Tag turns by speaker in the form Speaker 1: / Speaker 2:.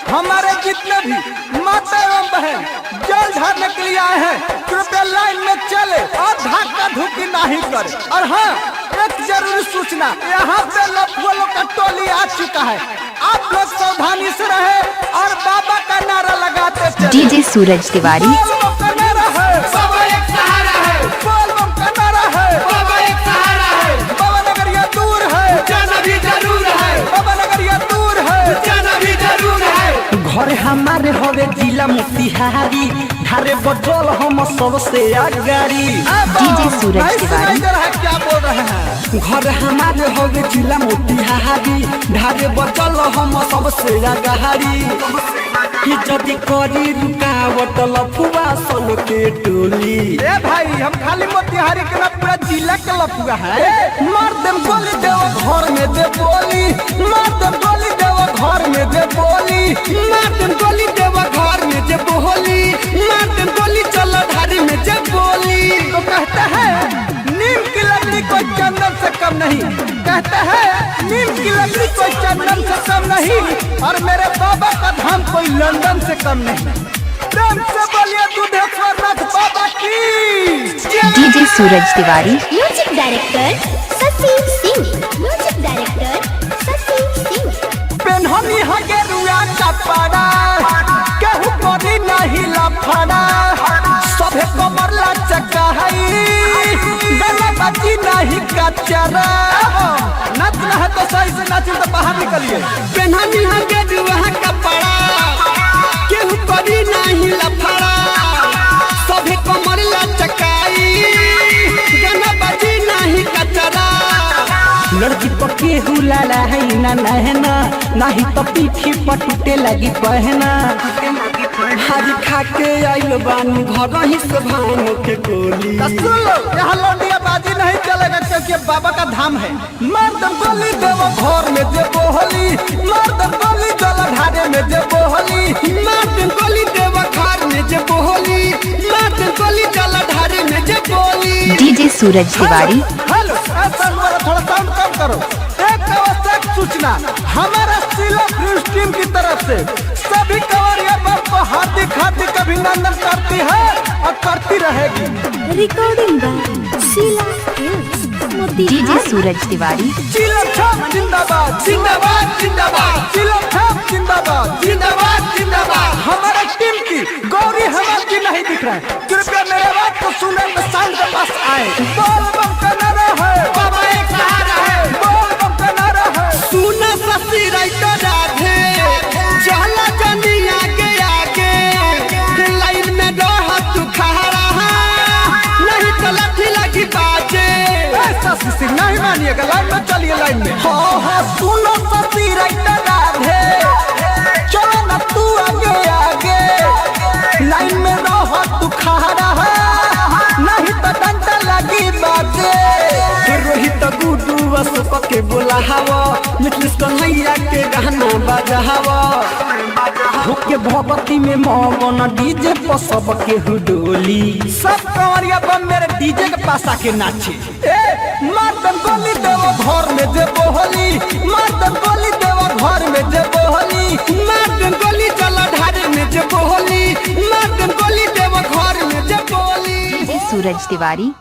Speaker 1: हमारे जितने भी माता एवं बहन जल झाड़ने के लिए आए हैं कृपया लाइन में चले और धक्का धुकी नहीं करे। और हाँ, एक जरूरी सूचना, यहाँ पे लफुओं का टोली आ चुका है, आप लोग सावधानी से रहे और बाबा का नारा लगाते चले।
Speaker 2: डीजे सूरज तिवारी।
Speaker 1: बाबा का नारा है, बाबा एक सहारा है, बाबा का नारा है, बाबा एक सहारा है, बाबा नगरिया दूर है, जाना भी जरूर है, बाबा नगरिया दूर है, जाना भी जरूर है।
Speaker 3: घर हमारे हवे जिला मोतिहारी, धारे बजल हम सबसे आगारी।
Speaker 2: डीजे सूरज तिवारी।
Speaker 1: क्या बोल रहे हैं?
Speaker 3: घर हमारे हवे जिला मोतिहारी, धारे बजल हम सबसे आगारी। कि जदि करी रुकावट लफुआ सन के टोली।
Speaker 1: ए भाई, हम खाली मोतिहारी के ना पूरा जिला के लफुआ है। मार देम गोली देव घर में दे बोली, मार देम गोली देव घर में दे बोली,
Speaker 3: मार देम गोली देवा घर में जे बोली, मार देम गोली चल धारी में जे बोली।
Speaker 1: तो कहते हैं नीम की लकड़ी कोई चंदन से कम नहीं, कहते हैं नीम की लकड़ी कोई चंदन से कम नहीं, और मेरे बाबा का धाम कोई लंदन से कम नहीं। प्रेम से बोलिए दुधेश्वर नाथ बाबा की।
Speaker 2: DJ Suraj Tiwari.
Speaker 4: Music director Shashi Singh, music director Shashi Singh.
Speaker 1: पेन्हनी है गेरुआ कपड़ा, केहू करी नहीं लफड़ा, सभे कमर लचका है, गला बची नहीं कचरा। नाचना है तो सही से नाचिए, तो बाहर निकलिए।
Speaker 3: पेन्हनी है गेरुआ कपड़ा, केहू करी नहीं लफड़ा, सभे कमर लचकाई, गाना बजी नहीं कचरा। लड़की पर केहू लाला है ना नहना, नहीं तो पीठी पर टूटे लगी पहना। हरी खा के आइल बानी घर ही से भान के गोली।
Speaker 1: सुन लो, यहाँ लौंडिया बाजी नहीं चलेगा, क्योंकि बाबा का धाम है। मार दम गोली देव घर में जे बोली, मार दम गोली जल ढारे में जे बोली,
Speaker 3: मार दम गोली देव घर में जे बोली, मार दम गोली जल ढारे में जे बोली।
Speaker 2: डीजे सूरज तिवारी।
Speaker 1: हेलो, ऐसा थोड़ा साउंड कम करो। एक आवश्यक सूचना, हमारा सिला न्यूज टीम की तरफ से सभी कंवरिया बाप को हार्दिक हार्दिक अभिनंदन करती है और करती रहेगी।
Speaker 4: Recording by Sheela films, Motihari.
Speaker 2: DJ Suraj Tiwari.
Speaker 1: चिलम छाप जिंदाबाद, जिंदाबाद जिंदाबाद, चिलम छाप जिंदाबाद, जिंदाबाद जिंदाबाद। हमारे टीम की गौरी हेमंत जी नहीं दिख रहे हैं, कृपया मेरे बात को सुने तो साउंड के पास आए। बोल बम का नारा है, बाबा एक सहारा है, बोल बम का नारा है।
Speaker 3: सुना ससी राइटर राधे, चला जनी आगे आगे, लाइन में रह तू खड़ा, नहीं तो लाठी लगी बाजे।
Speaker 1: ऐसा सिसी नहीं मानिएगा, लाइन में चलिए, लाइन में।
Speaker 3: हाँ सुनो ससी राइटर राधे,
Speaker 1: चलो ना तू आगे आगे,
Speaker 3: लाइन में रह तू खड़ा,
Speaker 1: नहीं तो डंडा लगी बाजे।
Speaker 3: रोहित गुडू वसुप के बोलावा, निकलिस कन्हैया के गाना बजावा। होके भगवती में मगन डीजे पर सब के हुडोली।
Speaker 1: सब कंवरिया बम मेरे डीजे के पास आके नाचे। मार दम गोली देव घर में जे बोली, मार दम गोली देव घर में जे बोली,
Speaker 3: मार दम गोली चला ढारे में जे बोली, मार दम गोली देव घर में जे बोली।
Speaker 2: सूरज तिवारी।